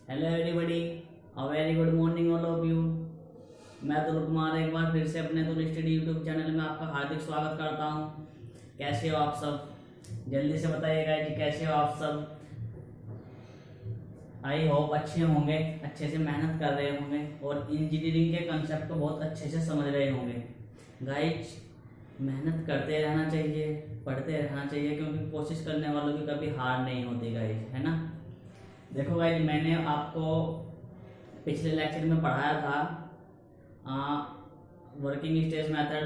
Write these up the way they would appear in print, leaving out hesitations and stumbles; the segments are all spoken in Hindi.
Hello everybody, a very good morning all of you. मैं तुल कुमार एक बार फिर से अपने तुल स्टडी यूट्यूब चैनल में आपका हार्दिक स्वागत करता हूँ। कैसे हो आप सब? जल्दी से बताइएगा जी, कैसे हो आप सब? आई होप अच्छे होंगे, अच्छे से मेहनत कर रहे होंगे और इंजीनियरिंग के कंसेप्ट को बहुत अच्छे से समझ रहे होंगे। गाइज, मेहनत करते रहना चाहिए, पढ़ते रहना चाहिए, क्योंकि कोशिश करने वालों की कभी हार नहीं होती गाइज, है ना। देखो गाइज, मैंने आपको पिछले लेक्चर में पढ़ाया था वर्किंग स्टेज मेथड।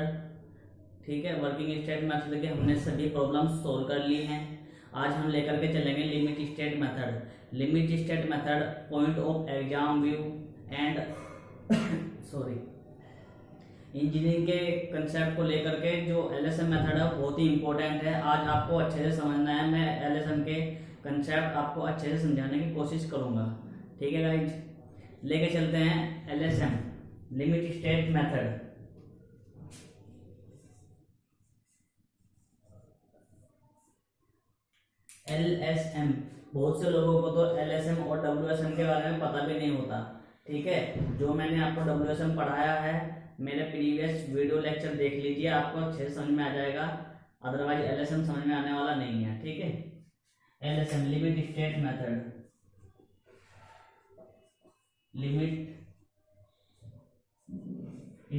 ठीक है, वर्किंग स्टेट मेथड के हमने सभी प्रॉब्लम्स सॉल्व कर ली हैं। आज हम लेकर के चलेंगे limit state method. Limit state method point of exam view and sorry engineering के कंसेप्ट को लेकर के जो एलएसएम मेथड है बहुत ही इंपॉर्टेंट है। आज आपको अच्छे से समझना है। मैं एलएसएम के कंसेप्ट आपको अच्छे से समझाने की कोशिश करूंगा। ठीक है गाइज, लेके चलते हैं LSM, limit state method. LSM, बहुत से लोगों को तो एलएसएम और डब्ल्यूएसएम के बारे में पता भी नहीं होता। ठीक है, जो मैंने आपको डब्ल्यूएसएम पढ़ाया है मेरे प्रीवियस वीडियो लेक्चर देख लीजिए, आपको अच्छे से समझ में आ जाएगा। अदरवाइज एलएसएम समझ में आने वाला नहीं है। ठीक है, LSM limit state method, limit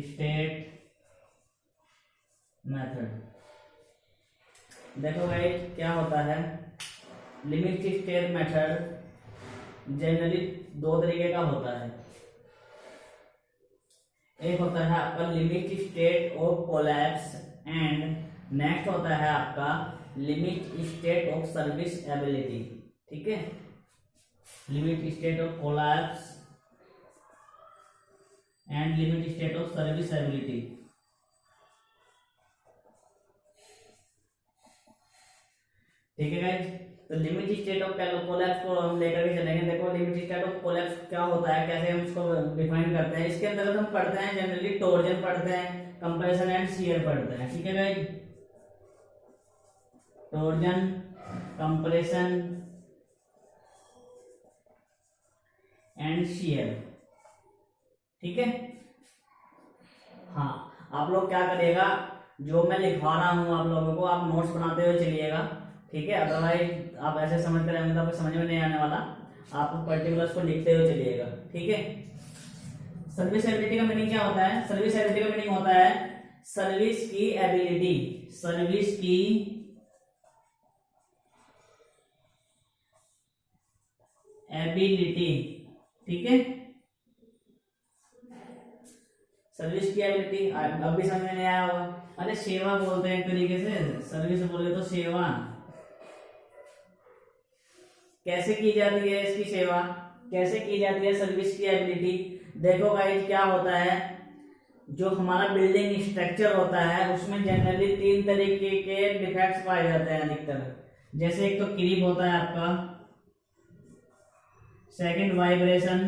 state method. देखो भाई क्या होता है, लिमिट स्टेट मेथड जनरली दो तरीके का होता है। एक होता है आपका limit state of collapse and next होता है आपका limit state of service ability. ठीक है, limit state of collapse and limit state of service ability. ठीक है गाइज, तो लिमिट स्टेट ऑफ कोलैप्स को हम लेकर के चलेंगे। देखो लिमिट स्टेट ऑफ कोलैप्स क्या होता है, कैसे हम इसको डिफाइन करते हैं। इसके अंदर हम पढ़ते हैं जनरली टॉर्जन पढ़ते हैं, कंप्रेशन एंड शियर पढ़ते हैं। ठीक है guys, torsion, compression and shear. ठीक है, हाँ, आप लोग क्या करिएगा, जो मैं लिखवा रहा हूं आप लोगों को, आप नोट्स बनाते हुए चलिएगा। ठीक है, अदरवाइज आप ऐसे समझ कर रहेंगे तो आपको समझ में नहीं आने वाला। आप पर्टिकुलर्स को लिखते हुए चलिएगा। ठीक है, सर्विस एबिलिटी का मीनिंग क्या होता है? सर्विस एबिलिटी का मीनिंग होता है सर्विस की एबिलिटी, सर्विस की एबिलिटी। ठीक है, सर्विस की एबिलिटी। अब भी समझ में नहीं आया होगा। अरे सेवा बोलते हैं एक तरीके से, सर्विस बोले तो सेवा। कैसे की जाती है इसकी सेवा, कैसे की जाती है सर्विस की एबिलिटी? देखो गाइस क्या होता है, जो हमारा बिल्डिंग स्ट्रक्चर होता है उसमें जनरली तीन तरीके के डिफेक्ट्स पाए जाते हैं अधिकतर। जैसे एक तो क्रीप होता है आपका, सेकंड वाइब्रेशन,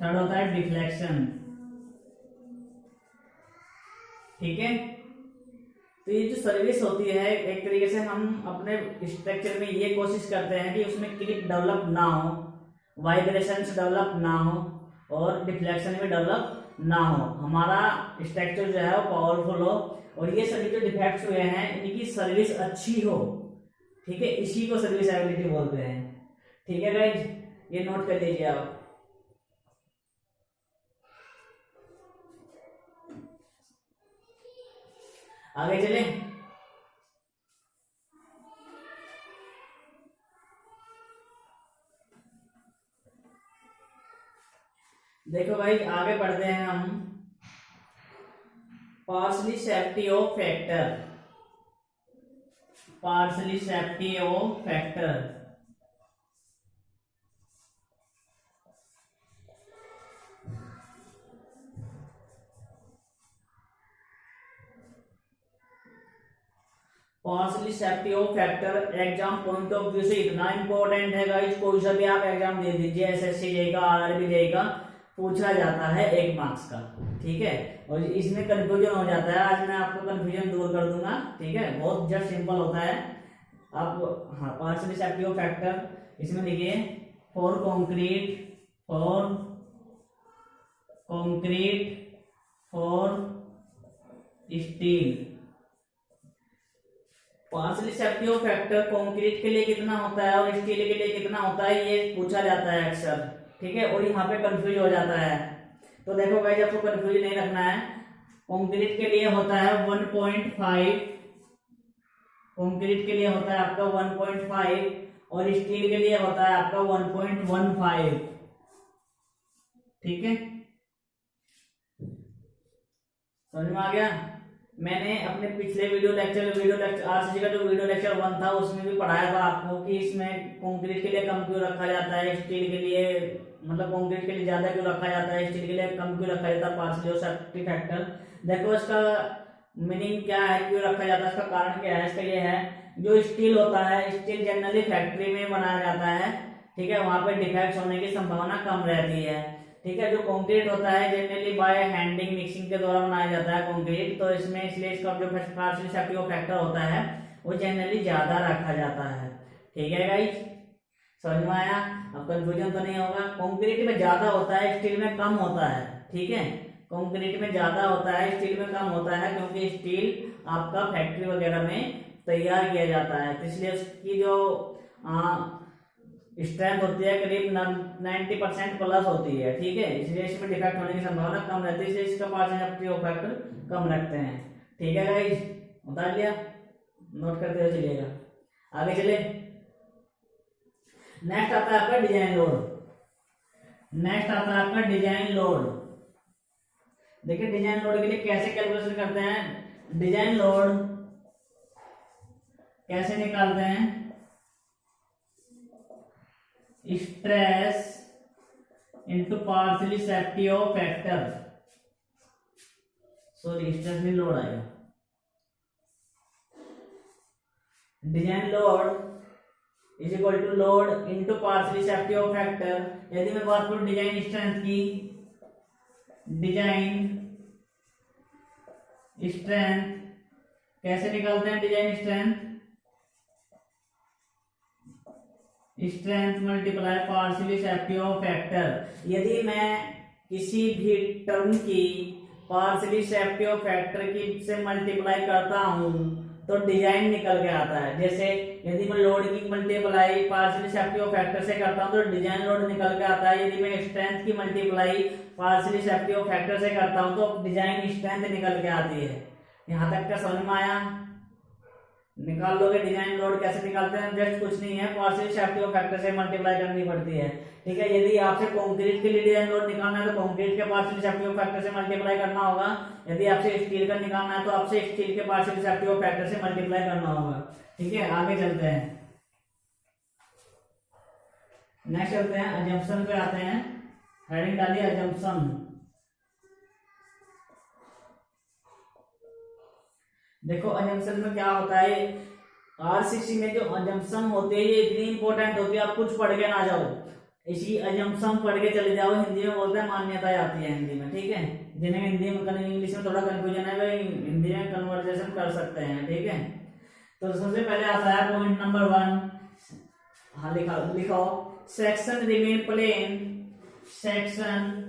थर्ड होता है डिफ्लेक्शन। ठीक है, तो ये जो सर्विस होती है एक तरीके से हम अपने स्ट्रक्चर में ये कोशिश करते हैं कि उसमें क्लिप डेवलप ना हो, वाइब्रेशंस डेवलप ना हो और डिफ्लेक्शन भी डेवलप ना हो, हमारा स्ट्रक्चर जो है वो पावरफुल हो और ये सभी जो डिफेक्ट्स हुए हैं इनकी सर्विस अच्छी हो। ठीक है, इसी को सर्विस एबिलिटी बोलते हैं। ठीक है गाइज, ये नोट कर लीजिए आप। आगे चले, देखो भाई आगे बढ़ते हैं हम। Partially safety of factor, partially safety of factor. Partially safety of factor exam point of view से इतना इंपॉर्टेंट है गाइस, कोई सा भी आप एग्जाम दे दीजिए, एसएससी जेई का, आरआरबी जेई का, पूछा जाता है 1 मार्क्स का। ठीक है, और इसमें कंफ्यूजन हो जाता है, आज मैं आपको कंफ्यूजन दूर कर दूंगा। ठीक है, बहुत जस्ट सिंपल होता है। आप हाँ पार्शियली सेफ्टी फैक्टर इसमें देखिए for concrete for steel. Partially safety factor concrete के लिए कितना होता है और स्टील के लिए कितना होता है ये पूछा जाता है अक्सर, ठीक है। और यहाँ पे कंफ्यूज हो जाता है, तो देखो गाइस आपको कंफ्यूज नहीं रखना है। कंक्रीट के लिए होता है 1.5, कंक्रीट के लिए होता है आपका 1.5 और स्टील के लिए होता है आपका 1.15, ठीक है। समझ में आ गया। मैंने अपने पिछले वीडियो लेक्चर आरसीसी का जो वीडियो लेक्चर 1 था उसमें भी पढ़ाया था आपको कि इसमें कंक्रीट के लिए कम क्यों रखा जाता है, स्टील के लिए मतलब कंक्रीट के लिए ज्यादा क्यों रखा जाता है, स्टील के लिए कम क्यों रखा जाता है पार्शियल सेफ्टी फैक्टर। देखो इसका मीनिंग क्या है, क्यों रखा जाता है, इसका कारण क्या है। इसका ये है जो स्टील होता है, स्टील जनरली फैक्ट्री में बनाया जाता है, ठीक है, वहां पे डिफेक्ट्स होने की संभावना कम रहती है, ठीक है। जो कंक्रीट होता है जनरली बाय हैंडिंग मिक्सिंग के द्वारा बनाया जाता है कंक्रीट, तो इसमें इसलिए इसका जो पार्शियल सेफ्टी फैक्टर होता है वो जनरली ज्यादा रखा जाता है, ठीक है गाइस। समझ में आया, अब कंफ्यूजन तो नहीं होगा। कंक्रीट में ज्यादा होता है, स्टील में कम होता है, ठीक है। कंक्रीट में ज्यादा होता है, स्टील में कम होता है, क्योंकि स्टील आपका फैक्ट्री वगैरह में तैयार किया जाता है, तो इसलिए उसकी जो स्ट्रेंथ होती है करीब 90% प्लस होती है, ठीक है। इसलिए इसमें डिफेक्ट होने की संभावना कम रहती है, इसलिए इसका पार्शियल सेफ्टी फैक्टर कम रखते हैं, ठीक है गाइस। उतार लिया, नोट करते हुए चलिएगा, आगे चले। नेक्स्ट आता है आपका डिजाइन लोड। नेक्स्ट आता है आपका डिजाइन लोड। देखिए डिजाइन लोड के लिए कैसे कैलकुलेशन करते हैं, डिजाइन लोड कैसे निकालते हैं, stress into partially safety factor, sorry stress नहीं लोड आएगा। Design load is equal to load into partially safety factor. यदि मैं बात करूं डिजाइन स्ट्रेंथ की, डिजाइन स्ट्रेंथ कैसे निकालते हैं, design strength strength multiply partially safety factor. यदि मैं किसी भी टर्म की पार्शियली सेफ्टी फैक्टर की से मल्टीप्लाई करता हूं तो डिजाइन निकल के आता है। जैसे यदि मैं लोड की मल्टीप्लाई पार्शियली सेफ्टी फैक्टर से करता हूं तो डिजाइन लोड निकल के आता है। यदि मैं स्ट्रेंथ की मल्टीप्लाई पार्शियली सेफ्टी फैक्टर से करता हूं तो डिजाइन स्ट्रेंथ निकल के आती है। यहां तक का समझ में आया, निकाल लोगे। डिजाइन लोड कैसे निकालते हैं, जस्ट कुछ नहीं है, पार्शियल सेफ्टी फैक्टर से मल्टीप्लाई करनी पड़ती है, ठीक है। यदि आपसे कंक्रीट के लिए डिजाइन लोड निकालना है तो कंक्रीट के पार्शियल सेफ्टी फैक्टर से मल्टीप्लाई करना होगा। यदि आपसे स्टील का निकालना है तो आपसे स्टील के पार्शियल सेफ्टी फैक्टर से मल्टीप्लाई करना होगा, ठीक है। आगे चलते हैं, नेक्स्ट चलते हैं, अजम्पशन पे आते हैं। हेडिंग डालिए अजम्पशन। देखो अजम्पशन में क्या होता है, आरसीसी में जो अजम्पशन होते हैं ये इतनी इंपॉर्टेंट होती है, आप कुछ पढ़ के ना जाओ, इसी अजम्पशन पढ़ के चले जाओ। हिंदी में बोलते हैं मान्यताएं आती है हिंदी में, ठीक है। जिन्हें हिंदी में इंग्लिश में थोड़ा कंफ्यूजन है भाई हिंदी में कन्वर्सेशन कर सकते हैं, ठीक है। तो सबसे पहले आता है पॉइंट नंबर 1, हाँ लिखो section remain plane, section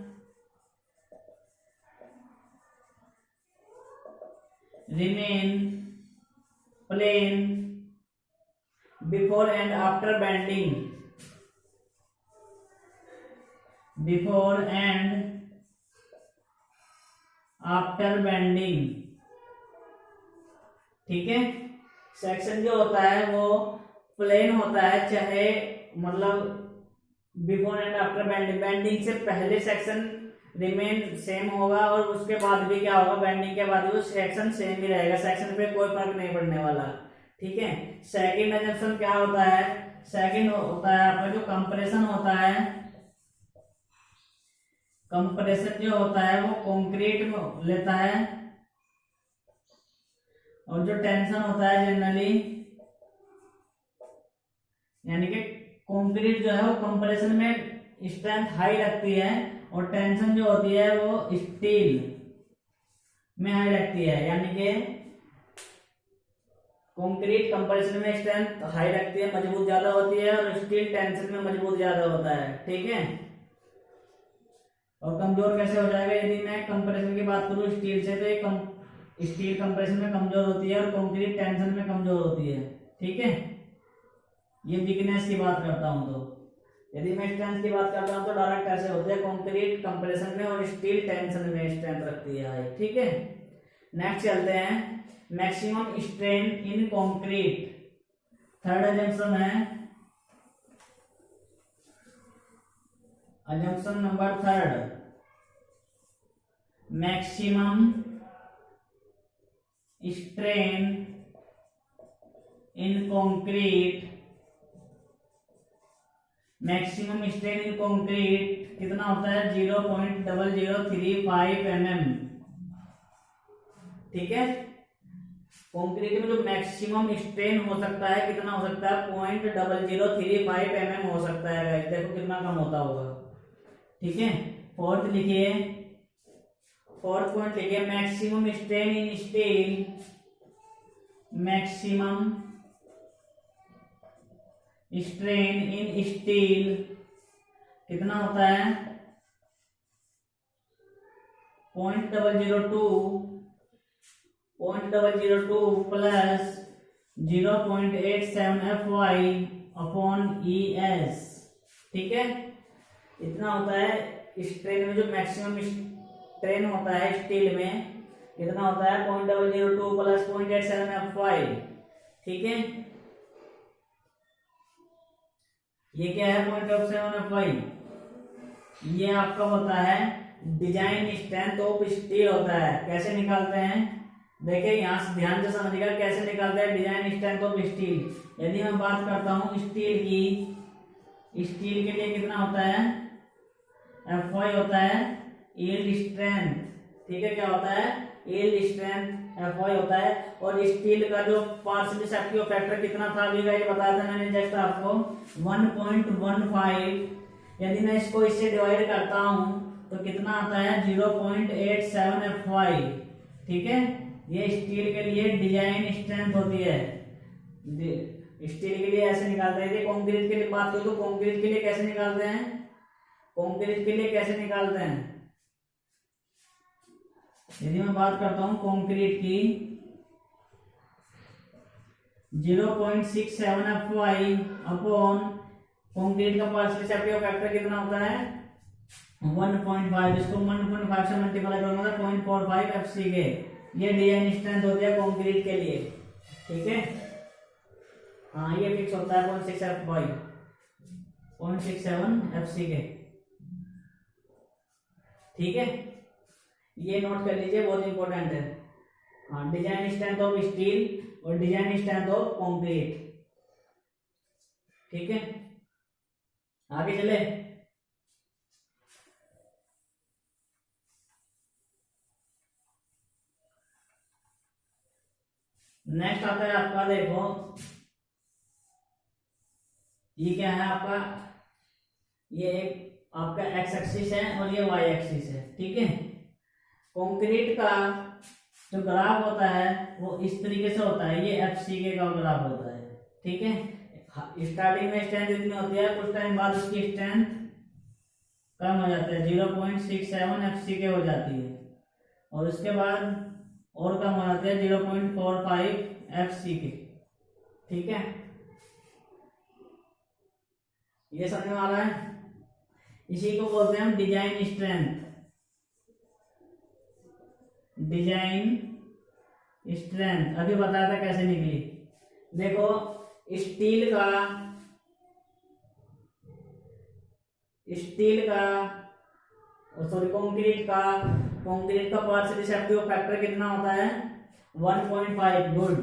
remain plane before and after bending, before and after bending, ठीक है। सेक्शन जो होता है वो प्लेन होता है, चाहे मतलब before and after bending, bending से पहले सेक्शन रिमेन सेम होगा और उसके बाद भी क्या होगा, बेंडिंग के बाद भी सेक्शन सेम ही रहेगा, सेक्शन पे कोई फर्क नहीं पड़ने वाला, ठीक है। सेकंड अजम्पशन क्या होता है, सेकंड होता है आपका जो कंप्रेशन होता है, कंप्रेशन जो होता है वो कंक्रीट में लेता है और जो टेंशन होता है जनरली, यानी कि कंक्रीट जो है वो कंप्रेशन में स्ट्रेंथ हाई रखती है और टेंशन जो होती है वो स्टील में हाई रखती है, यानी कि कंक्रीट कंप्रेशन में स्ट्रेंथ हाई रखती है, मजबूत ज्यादा होती है, और स्टील टेंशन में मजबूत ज्यादा होता है, ठीक है। और कमजोर कैसे हो जाएगा, यदि मैं कंप्रेशन की बात करूं स्टील से, तो ये स्टील कंप्रेशन में कमजोर होती है और कंक्रीट टेंशन में कमजोर होती है, ठीक है। ये वीकनेस की बात करता हूं, तो यदि मैं स्ट्रेंथ की बात करता हूं तो डायरेक्ट ऐसे होते हैं, कंक्रीट कंप्रेशन में और स्टील टेंशन में स्ट्रेंथ रखती है, ठीक है। नेक्स्ट चलते हैं, maximum strain in concrete. Third assumption है, assumption number third, maximum strain in concrete. Maximum strain in concrete कितना होता है, 0.0035 mm, ठीक है। कंक्रीट में जो मैक्सिमम स्ट्रेन हो सकता है कितना हो सकता है, 0.0035 mm हो सकता है। देखो कितना कम होता होगा, ठीक है। फोर्थ लिखिए, फोर्थ पॉइंट लिखिए, मैक्सिमम स्ट्रेन इन स्टील। मैक्सिमम स्ट्रेन इन स्टील कितना होता है, 0.002 प्लस 0.87 FY अपॉन ES, ठीक है। इतना होता है स्ट्रेन में, जो मैक्सिमम स्ट्रेन होता है स्टील में कितना होता है, 0.002 प्लस 0.87 FY, ठीक है। ये क्या है, 0.87 FY, ये आपका होता है डिजाइन स्ट्रेंथ ऑफ स्टील होता है। कैसे निकालते हैं, देखिए यहाँ से ध्यान से समझिएगा कैसे निकालते हैं डिजाइन स्ट्रेंथ ऑफ स्टील। यदि मैं बात करता हूँ स्टील की, स्टील के लिए कितना होता है, FY होता है यील्ड स्ट्रेंथ, ठीक है। क्या होता है, यील्ड स्ट्रेंथ FY होता है। और स्टील का जो पार्शियल सेफ्टी फैक्टर कितना था, अभी ये बताया था मैंने जस्ट आपको, 1.15। यदि मैं इसको इससे डिवाइड करता हूं तो कितना आता है, 0.87 FY, ठीक है। ये स्टील के लिए डिजाइन स्ट्रेंथ होती है, स्टील के लिए ऐसे निकालते हैं। कंक्रीट के लिए बात करूं तो कंक्रीट के लिए कैसे निकालते हैं, कंक्रीट के लिए कैसे निकालते हैं, यदि मैं बात करता हूं कंक्रीट की, 0.67 FY अपॉन कंक्रीट का पार्शियल सेफ्टी फैक्टर कितना होता है, 1.5। इसको 1.5 से मल्टीप्लाई करूंगा तो 0.45 FCK। ये डिजाइन स्ट्रेंथ होती है कंक्रीट के लिए, ठीक है। हाँ ये फिक्स होता है 0.67 FCK, ठीक है। ये नोट कर लीजिए, बहुत इंपॉर्टेंट है। हाँ, डिजाइन स्ट्रेंथ ऑफ स्टील और डिजाइन स्ट्रेंथ ऑफ कंक्रीट, ठीक है। आगे चले, नेक्स्ट आता है आपका, देखो ये क्या है आपका, ये एक आपका एक्स एक्सिस है और ये वाई एक्सिस है, ठीक है। कंक्रीट का जो ग्राफ होता है वो इस तरीके से होता है, ये FCK का ग्राफ होता है, ठीक है। स्टार्टिंग में स्ट्रेंथ इतनी होती है, कुछ टाइम बाद उसकी स्ट्रेंथ कम हो जाता है, 0.67 FCK हो जाती है, और उसके बाद और कम हो जाता है 0.45 FCK, ठीक है। ये समझने वाला है, इसी को बोलते हैं हम डिजाइन स्ट्रेंथ। डिजाइन स्ट्रेंथ अभी बताया था कैसे निकली। देखो स्टील का सॉरी कंक्रीट का पार्शियल सेफ्टी फैक्टर कितना होता है, 1.5। गुड।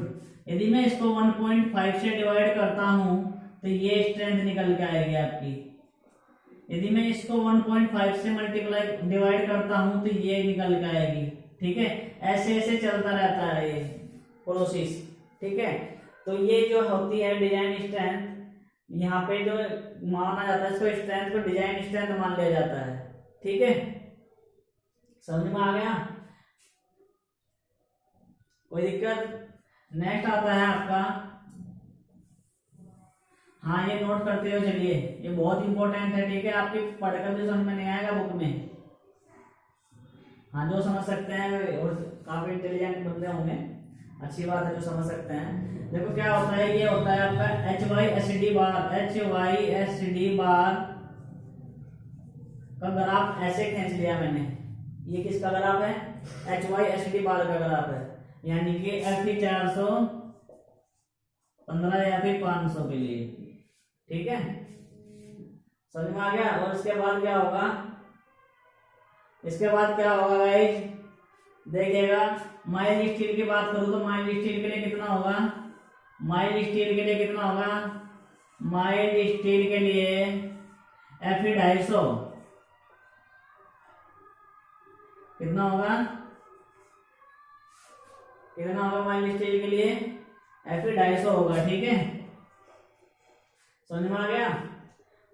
यदि मैं इसको 1.5 से डिवाइड करता हूं तो ये स्ट्रेंथ निकल के आएगी आपकी। यदि मैं इसको 1.5 से मल्टीप्लाई डिवाइड करता हूं तो ये निकल के आएगी, ठीक है। ऐसे ऐसे चलता रहता है ये प्रोसेस, ठीक है। तो ये जो होती है डिजाइन स्ट्रेंथ, यहाँ पे जो माना जाता है इसको स्ट्रेंथ को डिजाइन स्ट्रेंथ मान लिया जाता है, ठीक है। समझ में आ गया, कोई दिक्कत? नेक्स्ट आता है आपका, हाँ ये नोट करते हो चलिए, ये बहुत इंपॉर्टेंट है, ठीक है, आपके पढ़कर भी समझ में नहीं आएगा बुक में। हाँ जो समझ सकते हैं और काफी इंटेलिजेंट बंदे होंगे, अच्छी बात है जो समझ सकते हैं। देखो क्या होता है, ये होता है आपका HYSD बार, HYSD बार का ग्राफ ऐसे खींच लिया मैंने, ये किसका ग्राफ है, HYSD बार का ग्राफ है, यानी कि FE 415 या फिर 500 के लिए, ठीक है, समझ में आ गया। और इसके बाद क्या होगा, इसके बाद क्या होगा गाइस, देखिएगा माइल स्टील की बात करूं तो माइल स्टील के लिए कितना होगा, माइल स्टील के लिए कितना होगा, माइल स्टील के लिए FE 250 कितना होगा, कितना होगा माइल स्टील के लिए FE 250 होगा, ठीक है, समझ में आ गया।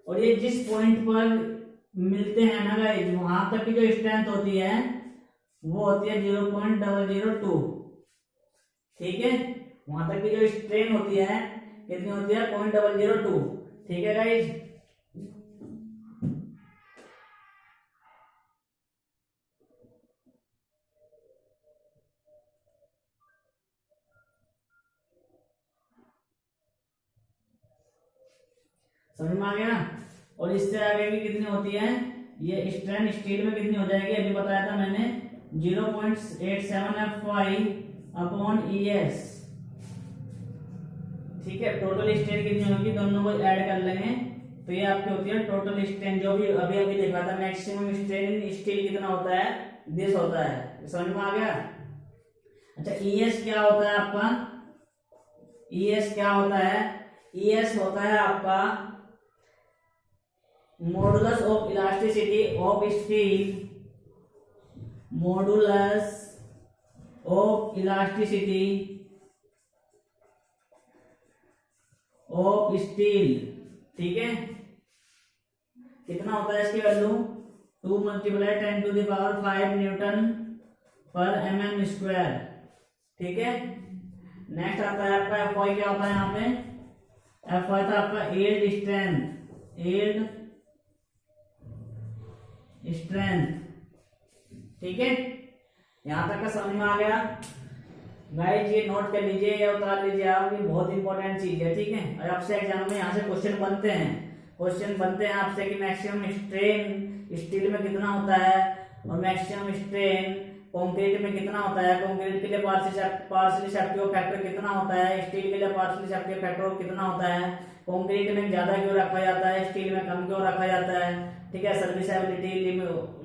और ये जिस पॉइंट पर मिलते हैं ना गाइस, वहां तक की जो स्ट्रेंथ होती है वो होती है 0.002, ठीक है, वहां तक की जो स्ट्रेन होती है कितनी होती है 0.002, ठीक है गाइस। समझ में आ गया। और इससे आगे भी कितनी होती है, ये स्ट्रेन स्टील में कितनी हो जाएगी, अभी बताया था मैंने 0.87 FY अपॉन ES, ठीक है, टोटल स्ट्रेन कितनी होगी, दोनों को ऐड कर लेंगे तो ये आपकी होती है टोटल स्ट्रेन, जो भी अभी अभी देखा था मैक्सिमम स्ट्रेन इन स्टील कितना होता है, दिस होता है, समझ में आ गया। अच्छा ES क्या होता है आपका, ES क्या होता है, ES होता है आपका modulus of elasticity of steel, modulus of elasticity of steel, ठीक है, कितना होता है इसकी वैल्यू 2 × 10⁵ न्यूटन पर mm², ठीक है। नेक्स्ट आता है आपका FY, क्या होता है यहाँ पे, FY था आपका यील्ड स्ट्रेंथ, यील्ड स्ट्रेंथ, ठीक है, यहां तक का समझ में आ गया गाइस, ये नोट कर लीजिए या उतार लीजिए आप, ये बहुत इंपॉर्टेंट चीज है, ठीक है। और आपसे एग्जाम में यहाँ से क्वेश्चन बनते हैं, क्वेश्चन बनते हैं आपसे कि मैक्सिमम स्ट्रेन स्टील में कितना होता है और मैक्सिमम स्ट्रेन कंक्रीट में कितना होता है, कंक्रीट के लिए पार्शियली सेप्टिव फैक्टर कितना होता है, स्टील के लिए पार्शियली सेप्टिव फैक्टर कितना होता है, कंक्रीट में ज्यादा क्यों रखा जाता है, स्टील में कम क्यों रखा जाता है, ठीक है। Serviceability,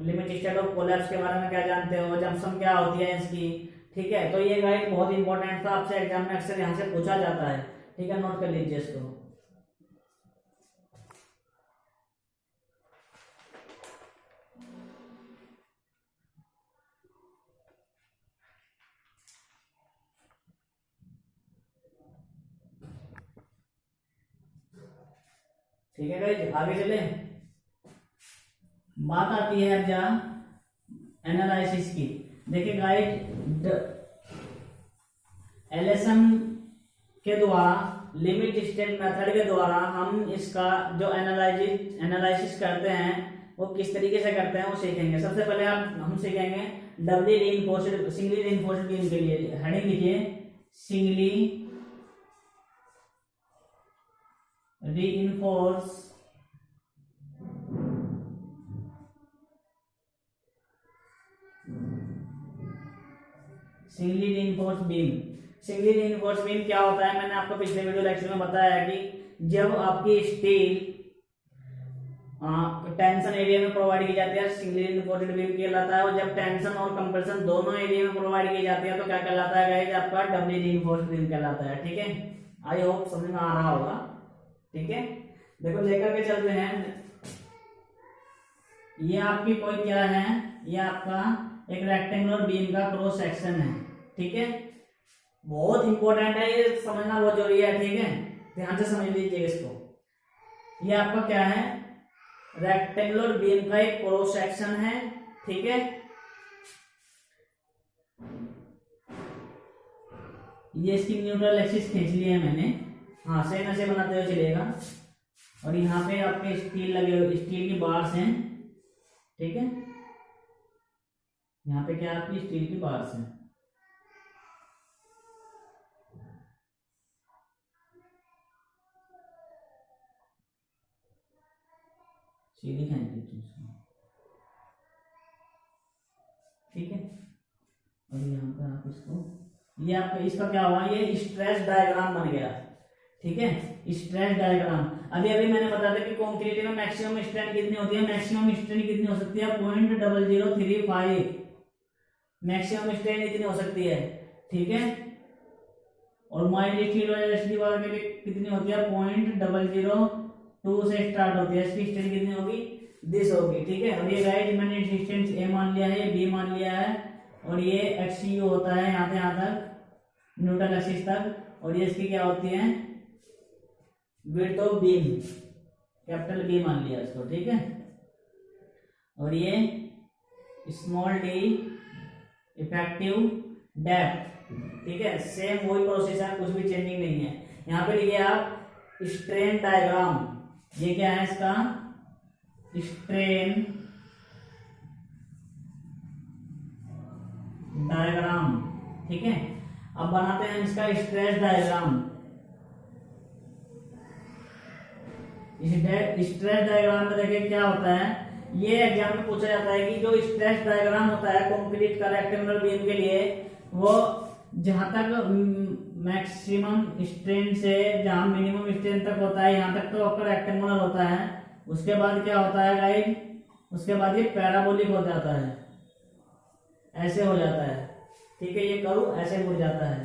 limit state of collapse के बारे में क्या जानते हो, जंक्शन क्या होती है इसकी, ठीक है। तो ये गाइड बहुत इंपॉर्टेंट था, आपसे एग्जाम में अक्सर यहाँ से पूछा जाता है, ठीक है, नोट कर लीजिए इसको। ठीक है गाइस, आगे चले, बात आती है अब जहाँ एनालिसिस की। देखिए गाइस, एलएसएम के द्वारा, लिमिट स्टेट मेथड के द्वारा हम इसका जो एनालिसिस करते हैं वो किस तरीके से करते हैं वो सीखेंगे। सबसे पहले हम सीखेंगे डबली रीइंफोर्स्ड, सिंगली रीइंफोर्स्ड बीम के लिए हेडिंग लिखिए, singly reinforce singly reinforce beam. Singly reinforce beam क्या होता है, मैंने आपको पिछले वीडियो लेक्चर में बताया है कि जब आपकी स्टील टेंशन एरिया में प्रोवाइड की जाती है सिंगली रीइंफोर्स्ड बीम कहलाता है, और जब टेंशन और कंप्रेशन दोनों एरिया में प्रोवाइड की जाती है तो क्या कहलाता है गाइस, आपका डबली रीइंफोर्स्ड बीम कहलाता है, ठीक है। आई होप समझ में आ रहा होगा, ठीक है। देखो लेकर के चलते हैं, ये आपकी कोई क्या है, ये आपका एक रेक्टेंगुलर बीम का क्रॉस सेक्शन है, ठीक है, बहुत इंपॉर्टेंट है, ये समझना बहुत जरूरी है, ठीक है, ध्यान से समझ लीजिए इसको। ये आपका क्या है, रेक्टेंगुलर बीम का एक क्रॉस सेक्शन है, ठीक है। ये इसकी न्यूट्रल एक्सिस खींच ली है मैंने। हाँ सेम ऐसे बनाते हुए चलेगा। और यहाँ पे आपके स्टील लगे हुए, स्टील की बार्स हैं, ठीक है। यहाँ पे क्या आपकी स्टील की बार्स हैं। सीधी खींच लीजिए उसको, ठीक है। और यहाँ पे आप इसको, ये आपका इसका क्या हुआ, ये स्ट्रेस डायग्राम बन गया, ठीक है। स्ट्रेस डायग्राम अभी अभी मैंने बताया था कि कंक्रीट में मैक्सिमम स्ट्रेंथ कितनी होती है, मैक्सिमम स्ट्रेंथ कितनी हो सकती है 0.0035, मैक्सिमम स्ट्रेंथ इतनी हो सकती है, ठीक है। और माइल्ड स्टील और एसडी वाले के लिए कितनी होती है 0.002 से स्टार्ट होती है, इसकी स्ट्रेंथ कितनी होगी, दिस होगी, ठीक है। और ये गाइस मैंने डिस्टेंस ए मान लिया है, बी मान लिया है, और ये एक्सयू होता है यहाँ से यहाँ तक न्यूट्रल एक्सिस तक, और ये इसकी क्या होती है width of beam, capital B मान लिया इसको, ठीक है। और ये स्मॉल डी इफेक्टिव डेप्थ, ठीक है। सेम वही प्रोसेस है, कुछ भी चेंजिंग नहीं है। यहाँ पे लिखिए आप स्ट्रेन डायग्राम, ये क्या है इसका स्ट्रेन डायग्राम, ठीक है। अब बनाते हैं इसका स्ट्रेस डायग्राम। इस स्ट्रेस डायग्राम में देखिए क्या होता है, ये एग्जाम में पूछा जाता है कि जो स्ट्रेस डायग्राम होता है कंक्रीट का रेक्टेंगुलर बीम के लिए, वो जहां तक मैक्सिमम स्ट्रेन से जहां मिनिमम स्ट्रेन तक होता है, यहां तक तो आपका रेक्टेंगुलर होता है। उसके बाद क्या होता है गाइस, उसके बाद ये पैराबोलिक हो जाता है, ऐसे हो जाता है, ठीक है। ये करो ऐसे मुड़ जाता है,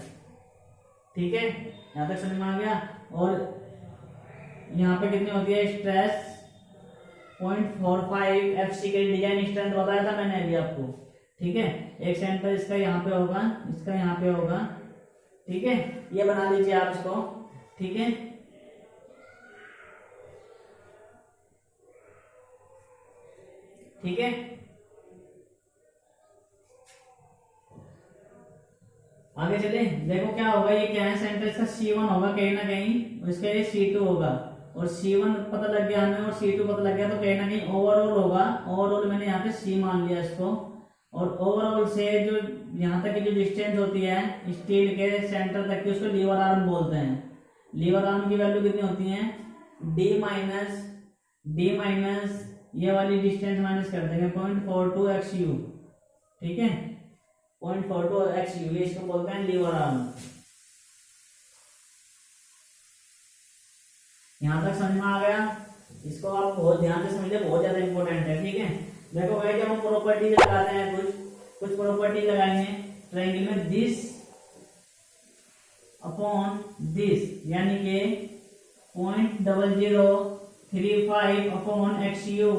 ठीक है। यहां तक समझ में आ गया। और यहाँ पे कितनी होती है स्ट्रेस 0.45 एफसी के डिजाइन स्ट्रेंथ बताया था मैंने अभी आपको, ठीक है। एक सेंटर इसका यहाँ पे होगा, इसका यहाँ पे होगा, ठीक है। ये बना लीजिए आप इसको, ठीक है। ठीक है, आगे चले। देखो क्या होगा, ये क्या है सेंटर इसका C1 होगा कहीं ना कहीं, और इसका ये C2 होगा। और C1 पता लग गया हमें और C2 पता लग गया, तो कहीं ना कहीं ओवरऑल होगा। ओवरऑल मैंने यहाँ पे C मान लिया इसको। और ओवरऑल से जो यहाँ तक की जो डिस्टेंस होती है स्टील के सेंटर तक की, उसको लीवर आर्म बोलते हैं। लीवर आर्म की वैल्यू कितनी होती है डी माइनस ये वाली डिस्टेंस माइनस कर देंगे 0.42 XU, ठीक है। 0.42 XU ये इसको बोलते हैं लीवर आर्म। यहां तक समझ में आ गया। इसको आप बहुत ध्यान से समझिए, बहुत ज्यादा इंपॉर्टेंट है, ठीक है। देखो भाई जब हम प्रॉपर्टीज लगाते हैं, कुछ प्रॉपर्टी लगाएंगे ट्रायंगल में, दिस अपॉन दिस, यानी कि 0.0035 upon XU,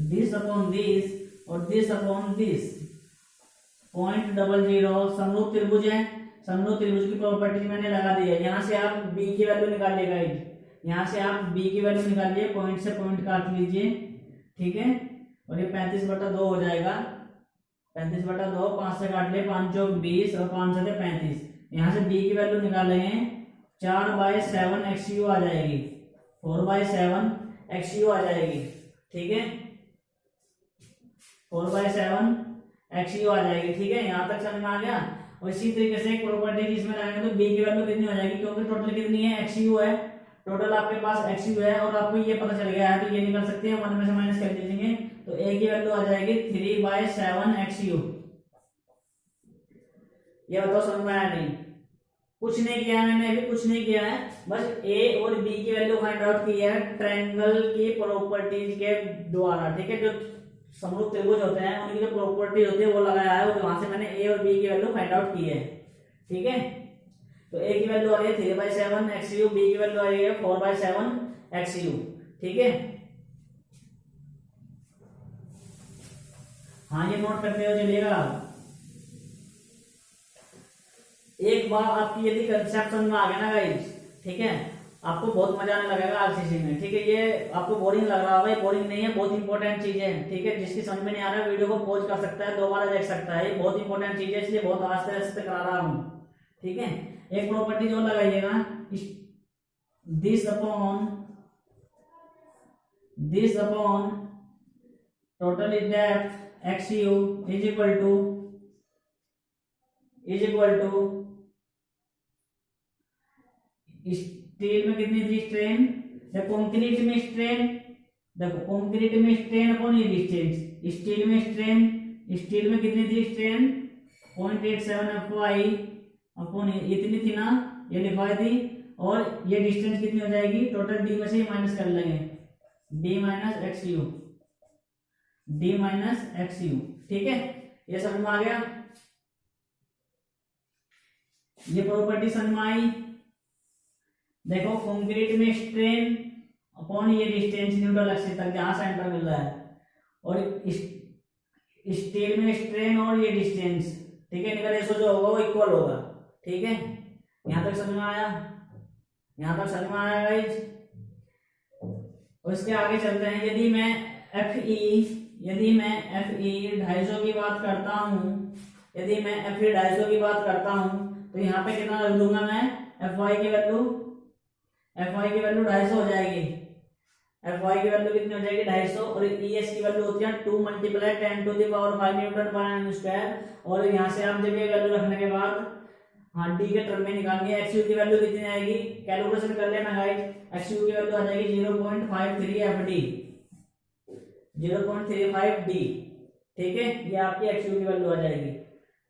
this upon this और दिस अपॉन दिस 0.00 समरूप त्रिभुज है। समरूप त्रिभुज की प्रॉपर्टी मैंने लगा दी है। यहाँ से आप b की वैल्यू निकालिएगा, यहाँ से आप b की वैल्यू निकालिए, पॉइंट से पॉइंट काट लीजिए, ठीक है। और ये 35/2 हो जाएगा, 35/2, 5 से काट ले, 5 चौक 20 और 5 से 35। यहाँ से b की वैल्यू निकालेंगे 4/7 XU आ जाएगी, 4/7 XU आ जाएगी, ठीक है। 4/7 XU आ जाएगी, ठीक है। यहाँ तक समझ में आ गया। और इसी तरीके से एक प्रॉपर्टी इसमें लगाएंगे तो b की वैल्यू कितनी हो जाएगी, क्योंकि टोटल कितनी है XU है, टोटल आपके पास XU है और आपको ये पता चल गया है, तो ये निकल सकते हैं, 1 में से माइनस कर दीजिए, तो a की वैल्यू आ जाएगी 3/7 XU। ये बताओ समझ में आया नहीं? कुछ नहीं किया मैंने, अभी कुछ नहीं किया है, बस a और b की वैल्यू फाइंड आउट की है ट्रायंगल की प्रॉपर्टीज के द्वारा, ठीक है। जो समरूप त्रिभुज होते हैं उनकी जो प्रॉपर्टीज होती है वो लगाया है, और वहां से मैंने a और b की वैल्यू फाइंड आउट की है, ठीक है। तो a की वैल्यू आ रही है 3/7 XU, b की वैल्यू आ रही है 4/7 XU, ठीक है। हाँ ये नोट करते हुए चलिएगा। एक बार आपकी यदि कंसेप्ट समझ में आ गया ना गाइस, ठीक है, आपको बहुत मजा आने लगेगा आरसीसी में, ठीक है। ये आपको बोरिंग लग रहा होगा, ये बोरिंग नहीं है, बहुत इंपॉर्टेंट चीज है, ठीक है। जिसकी समझ में नहीं आ रहा है वीडियो को पॉज कर सकता है, दोबारा देख सकता है, ये बहुत इंपॉर्टेंट चीज है, इसलिए बहुत आस्ते आस्ते करा रहा हूँ, ठीक है। एक प्रॉपर्टी जो लगाइएगा, this upon total depth X U is equal to steel में कितनी थी स्ट्रेन, कंक्रीट में स्ट्रेन, देखो कंक्रीट में स्ट्रेन अपॉन ये डिस्टेंस, स्टील में कितनी थी स्ट्रेन 0.87 FY अपॉन इतनी थी ना, ये लिखवाई थी, और ये डिस्टेंस कितनी हो जाएगी, टोटल डी में से माइनस कर लेंगे, डी माइनस एक्स यू, ठीक है। ये समझ में आ गया, ये प्रॉपर्टी समझ में आई। देखो कंक्रीट में स्ट्रेन अपॉन ये डिस्टेंस न्यूट्रल एक्सिस तक जहां सेंटर मिल रहा है, और स्टील में स्ट्रेन और ये डिस्टेंस, ठीक है, इनका रेशो जो होगा वो इक्वल होगा, ठीक है। यहां तक समझ में आया, गाइस। और इसके आगे चलते हैं। यदि मैं FE 250 की बात करता हूं, तो यहाँ पे कितना रख दूंगा मैं, FY की वैल्यू 250 हो जाएगी, FY की वैल्यू कितनी हो जाएगी 250, और ES की वैल्यू होती है 2 × 10⁵ न्यूटन पर स्क्वायर। और यहाँ से आप जब ये वैल्यू रखने के बाद हाँ डी के टर्म में निकालनी है, XU की वैल्यू कितनी आएगी, कैलकुलेशन कर लेना गाइस, XU की वैल्यू आ जाएगी 0.53 FD, 0.35 D, ठीक है। ये आपकी XU की वैल्यू आ जाएगी,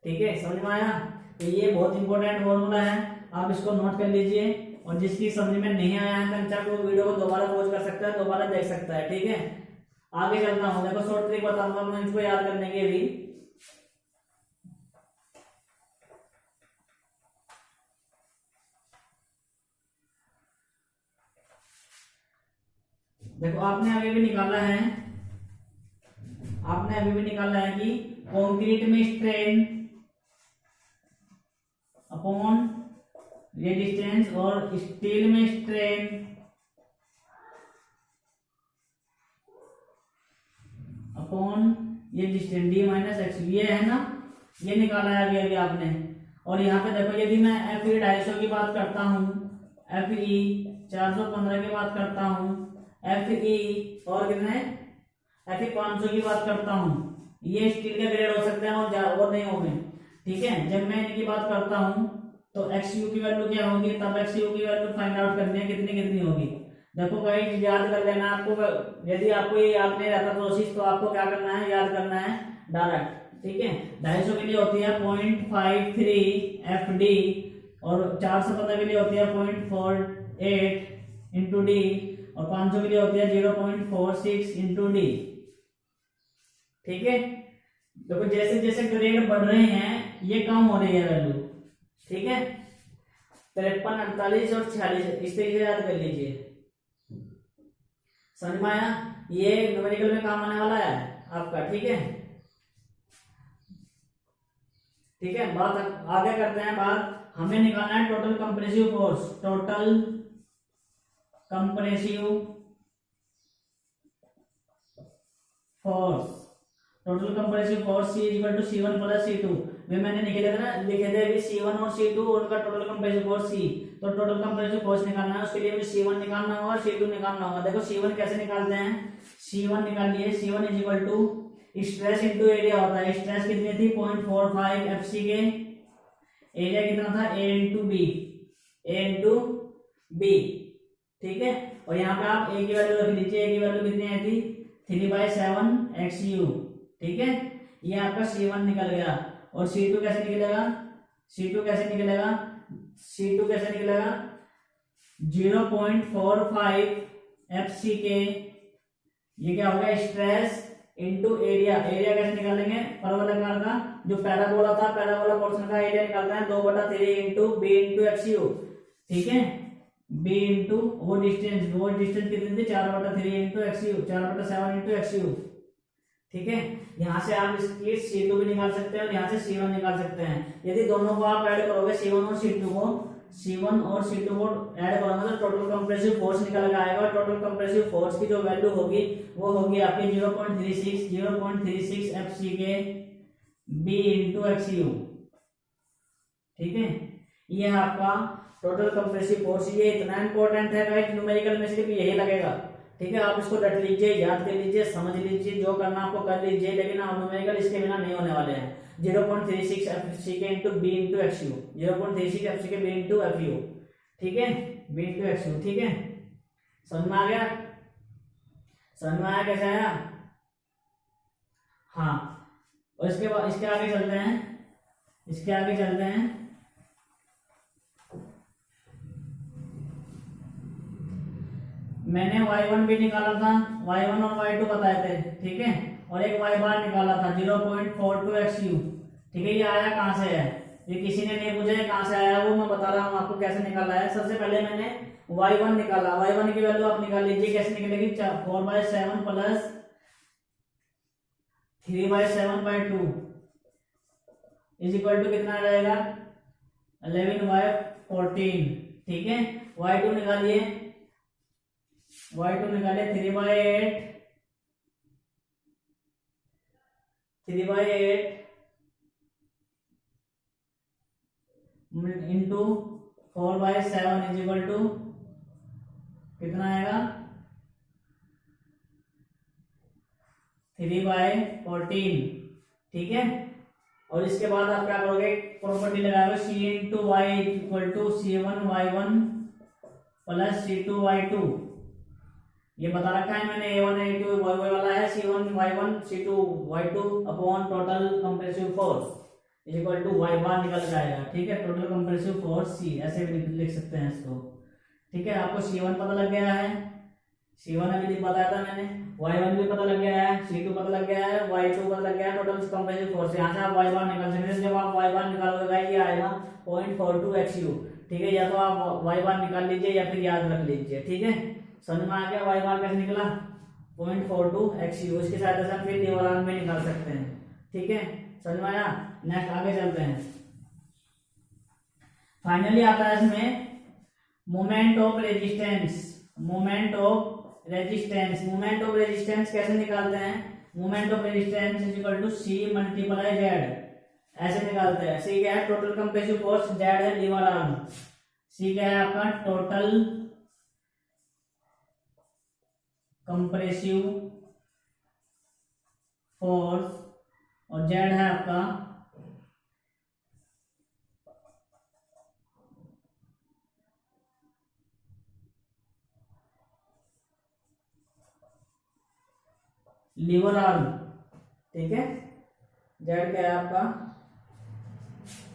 ठीक है, समझ में आया। तो ये बहुत इंपॉर्टेंट फॉर्मूला है, आप इसको नोट कर लीजिए, और जिसकी समझ में नहीं आया है कंचा को वीडियो को दोबारा पॉज कर सकता है, दोबारा देख सकता है, ठीक है। आगे चलता हूँ, देखो शॉर्ट ट्रिक बताऊंगा मैं इसको याद करने के भी। देखो आपने अभी भी निकाला है कि कंक्रीट में स्ट्रेन अपॉन ये डिस्टेंस, और स्टील में स्ट्रेन अपॉन ये डिस्टेंस डी माइनस एक्स, ये है ना, ये निकाला है अभी आपने। और यहाँ पे देखो यदि मैं FE 250 की बात करता हूँ, FE 415 की बात करता हूँ, FE और कितने FE 500 की बात करता हूँ, ये स्टील के ग्रेड हो सकते हैं और नहीं होंगे, ठीक है। जब मैं इनकी बात करता हूँ तो XU की वैल्यू क्या होगी, तब XU की वैल्यू फाइंड आउट करनी है, कितनी होगी। देखो गाइस याद कर लेना आपको, यदि आपको ये याद नहीं रहता प्रोसेस, तो आपको क्या करना है, याद करना है डायरेक्ट, ठीक है। 250 के लिए होती है 0.53 FD, और 415 के लिए होती है 0.48 × D, और 500 के लिए होती है 0.46 × D, ठीक है। देखो जैसे जैसे ग्रेड बढ़ रहे हैं ये कम हो रही है वैल्यू, ठीक है। 53, 48 और 46 इस तरीके से याद कर लीजिए, समझ में आया। ये न्यूमेरिकल में काम आने वाला है आपका, ठीक है। बात आगे करते हैं। बात हमें निकालना है total compressive force, total compressive force C = C1 + C2। वे मैंने लिखे थे अभी C1 और C2 और उनका टोटल कंप्रेसिव फोर्स C। तो टोटल कंप्रेसिव फोर्स निकालना है, उसके लिए हमें C1 निकालना होगा और C2 निकालना होगा। देखो C1 कैसे निकालते हैं, C1 निकालिए, C1 = स्ट्रेस इनटू एरिया होता है। स्ट्रेस कितनी थी 0.45 FC के, एरिया कितना था A × B, ठीक है। और यहाँ पे आप A की वैल्यू रख लीजिए, A की वैल्यू कितनी आई थी 3/7 XU, ठीक है। ये आपका C1 निकल गया। और C2 कैसे निकलेगा, C2 कैसे निकलेगा 0.45 FC के, ये क्या होगा स्ट्रेस इनटू एरिया। एरिया कैसे निकालेंगे, परवलयाकार का जो पैराबोला था, पैराबोला पोर्शन का एरिया निकालना है 2/3 × B × XU, ठीक है। B इंटू वो डिस्टेंस कितनी थी 4/3 × XU, 4/7 × XU, ठीक है। यहाँ से आप इसकी C2 भी निकाल सकते हैं और यहाँ से C1 निकाल सकते हैं। यदि दोनों को आप ऐड करोगे C1 और C2 को ऐड करोगे तो टोटल कंप्रेसिव फोर्स निकल के आएगा। टोटल कंप्रेसिव फोर्स की जो वैल्यू होगी वो होगी आपकी 0.36 FC के B × XU, ठीक है। ये है आपका टोटल कंप्रेसिव फोर्स। ये इतना इंपॉर्टेंट है गाइस, न्यूमेरिकल में सिर्फ यही लगेगा। ठीक है, आप इसको रट लीजिए, याद कर लीजिए, समझ लीजिए, जो करना आपको कर लीजिए, लेकिन आप न्यूमेरिकल इसके बिना नहीं होने वाले हैं। 0.36 एफसी के इंटू बी इंटू एक्सयू, 0.36 एफसी के बी इंटू एफयू। ठीक है, बी इंटू एक्सयू। ठीक है, समझ में आ गया? समझ में आया कैसे आया? हाँ, और इसके बाद इसके आगे चलते हैं, इसके आगे चलते हैं। मैंने y1 भी निकाला था, y1 और y2 बताए थे। ठीक है, और एक y बार निकाला था 0.42 XU। ठीक है, ये आया कहाँ से है? ये किसी ने नहीं पूछा कहाँ से आया, वो मैं बता रहा हूँ आपको कैसे निकाला है। सबसे पहले मैंने y1 निकाला, y1 की वैल्यू आप निकाल लीजिए, कैसे निकलेगी? 4/7 प्लस 3/7/2 इज इक्वल टू कितना आ जाएगा? 11/14। ठीक है, y2 निकालिए, y2 निकाले 3/8 इंटू 4/7 इज इक्वल टू कितना आएगा? 3/14। ठीक है, और इसके बाद आप क्या करोगे? प्रॉपर्टी लगाओगे, C into Y equal to C1y1 plus C2y2। ये बता रखा है मैंने, A1 A2 y वाला है, C1y1 C2y2 upon total compressive force is equal to y bar निकल जाएगा। ठीक है, टोटल कंप्रेसिव फोर्स C, ऐसे भी लिख सकते हैं इसको। ठीक है, आपको C1 पता लग गया है, C1 अभी बताया था मैंने, y1 भी पता लग गया है, C2 पता लग गया है, y2 पता लग गया है, टोटल कंप्रेसिव फोर्स। यहाँ से आप y बार निकाल सकते हैं। जब आप y बार निकालोगे ये आएगा 0.42 XU। ठीक है, या तो आप y बार निकाल लीजिए या फिर याद रख लीजिए। ठीक है, समझ में आ गया y बार कैसे निकला? 0.42 XU। इसके साथ हम फिर लीवर आर्म में निकाल सकते हैं। ठीक है, समझ में आया? नेक्स्ट आगे चलते हैं। फाइनली आता है इसमें moment of resistance. Moment of resistance कैसे निकालते हैं? Moment of resistance is equal to C multiply Z, ऐसे निकालते हैं। C क्या है? टोटल कंप्रेसिव फोर्स, Z है लीवर आर्म। C क्या है आपका? टोटल कंप्रेसिव फोर्स, और Z है आपका लीवर आर्म। ठीक है, Z क्या है आपका?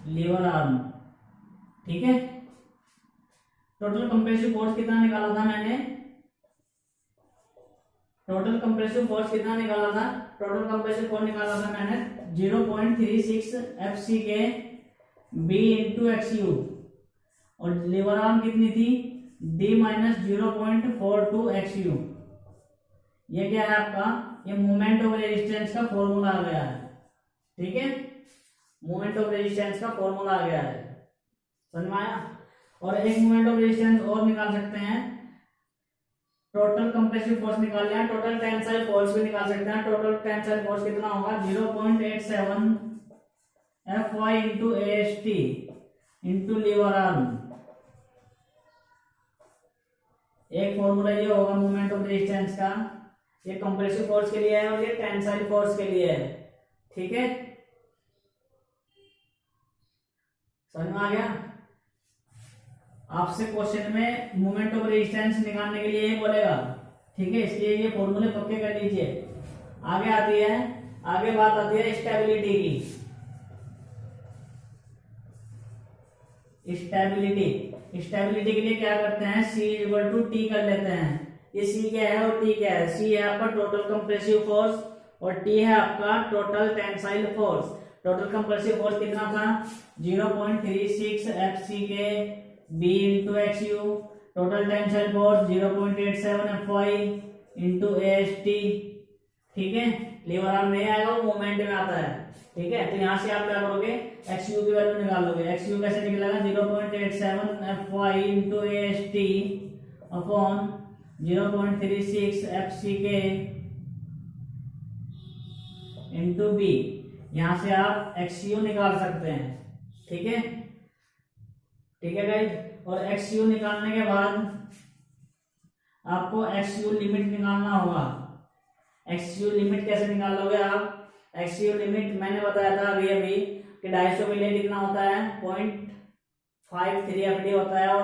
Lever arm. ठीक है, टोटल कंप्रेसिव फोर्स कितना निकाला था मैंने? टोटल कंप्रेसिव फोर्स कितना निकाला था? टोटल कंप्रेसिव फोर्स निकाला था मैंने 0.36 FC के B इंटू XU, और लीवर आर्म कितनी थी? D minus 0.42 XU। ये क्या है आपका? ये मोमेंट ऑफ रेजिस्टेंस का फॉर्मूला आ गया है। ठीक है, मोमेंट ऑफ रेजिस्टेंस का फॉर्मूला आ गया है, समझ में आया? और एक मोमेंट ऑफ रेजिस्टेंस और निकाल सकते हैं, टोटल कंप्रेसिव फोर्स निकाल लिया, टोटल टेंसाइल फोर्स भी निकाल सकते हैं। टोटल टेंसाइल फोर्स कितना होगा? 0.87 Fy into AST into lever arm. एक फॉर्मूला ये होगा मोमेंट ऑफ रेजिस्टेंस का, ये कंप्रेसिव फोर्स के लिए है और ये टेंसाइल फोर्स के लिए है। ठीक है, समझ में आ गया? आपसे क्वेश्चन में मोमेंट ऑफ रेजिस्टेंस निकालने के लिए ये बोलेगा। ठीक है, इसलिए ये फॉर्मूले पक्के कर लीजिए। आगे आती है, आगे बात आती है स्टेबिलिटी की। स्टेबिलिटी के लिए क्या करते हैं? C इक्वल टू T कर लेते हैं। ये C क्या है और T क्या है? C है आपका टोटल कंप्रेसिव फोर्स और T है आपका total tensile force. Total compressive force कितना था? 0.36 FC के B into XU। Total tensile force 0.87 Fy into AST। ठीक है, लीवर आर्म नहीं आएगा, वो मोमेंट में आता है। ठीक है, तो यहाँ से आप क्या करोगे? XU की वैल्यू निकालोगे। XU कैसे निकलेगा? 0.87 Fy into AST upon 0.36 FC के इंटू B। यहाँ से आप XU निकाल सकते हैं। ठीक है, ठीक है गाइज। और एक्स यू निकालने के बाद आपको एक्स यू लिमिट निकालना होगा। एक्स यू लिमिट कैसे निकालोगे आप? एक्स यू लिमिट मैंने बताया था अभी कि 250 के लिए कितना होता है 0.53 FD होता है, और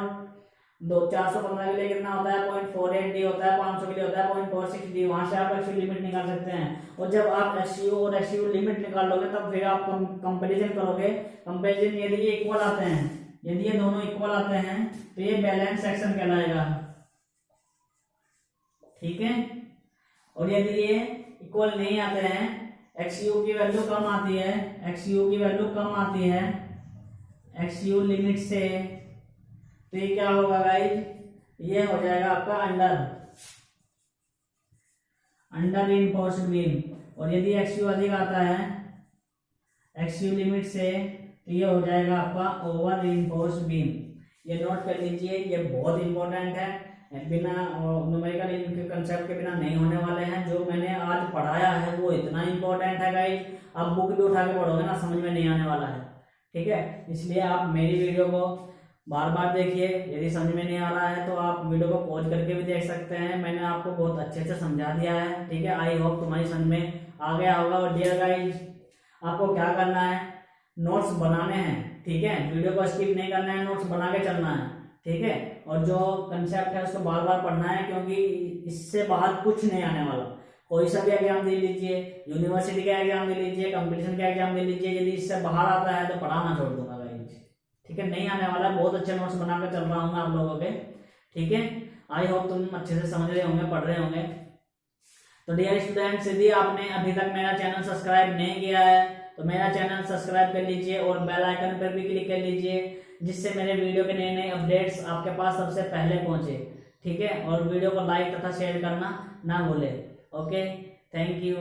415 के लिए कितना होता है 0.48 D होता है, 500 के लिए होता है 0.46 D। वहां से आप एक्स यू लिमिट निकाल सकते हैं। और जब आप एक्स यू और एक्स यू लिमिट निकाल लोगे तब फिर आप कंपेरिजन करोगे। कंपेरिजन यदि ये इक्वल आते हैं, यदि ये दोनों इक्वल आते हैं तो ये बैलेंस सेक्शन कहलाएगा, ठीक है। और यदि ये इक्वल नहीं आते हैं, एक्स यू की वैल्यू कम आती है, एक्स यू की वैल्यू कम आती है एक्स यू लिमिट से, तो ये क्या होगा गाइस? ये हो जाएगा आपका अंडर रीइंफोर्स्ड बीम। और यदि एक्स यू अधिक आता है एक्स यू लिमिट से, तो ये हो जाएगा आपका ओवर रीइंफोर्स्ड बीम। ये नोट कर लीजिए, ये बहुत इंपॉर्टेंट है, बिना न्यूमेरिकल इनके कंसेप्ट के बिना नहीं होने वाले हैं। जो मैंने आज पढ़ाया है वो इतना इंपॉर्टेंट है गाइस, आप बुक भी उठा के पढ़ोगे ना समझ में नहीं आने वाला है, ठीक है। इसलिए आप मेरी वीडियो को बार बार देखिए। यदि समझ में नहीं आ रहा है तो आप वीडियो को पॉज करके भी देख सकते हैं। मैंने आपको बहुत अच्छे से समझा दिया है, ठीक है। आई होप तुम्हारी समझ में आ गया होगा। और डियर गाइस, आपको क्या करना है, नोट्स बनाने हैं, ठीक है। वीडियो को स्किप नहीं करना है, नोट्स बना के चलना है, ठीक है। और जो कंसेप्ट है उसको बार बार पढ़ना है, क्योंकि इससे बाहर कुछ नहीं आने वाला। कोई सा भी एग्जाम दे लीजिए, यूनिवर्सिटी का एग्जाम दे लीजिए, कंपटीशन का एग्जाम दे लीजिए, यदि इससे बाहर आता है तो पढ़ाना छोड़ दूंगा गाइस, ठीक है। नहीं आने वाला, बहुत अच्छे नोट्स बनाकर चल रहा हूँ मैं आप लोगों के, ठीक है। आई होप तुम अच्छे से समझ रहे होंगे, पढ़ रहे होंगे। तो डियर स्टूडेंट्स, यदि आपने अभी तक मेरा चैनल सब्सक्राइब नहीं किया है तो मेरा चैनल सब्सक्राइब कर लीजिए और बेल आइकन पर भी क्लिक कर लीजिए, जिससे मेरे वीडियो के नए नए अपडेट्स आपके पास सबसे पहले पहुंचे, ठीक है। और वीडियो को लाइक तथा शेयर करना ना भूलें। Okay, thank you.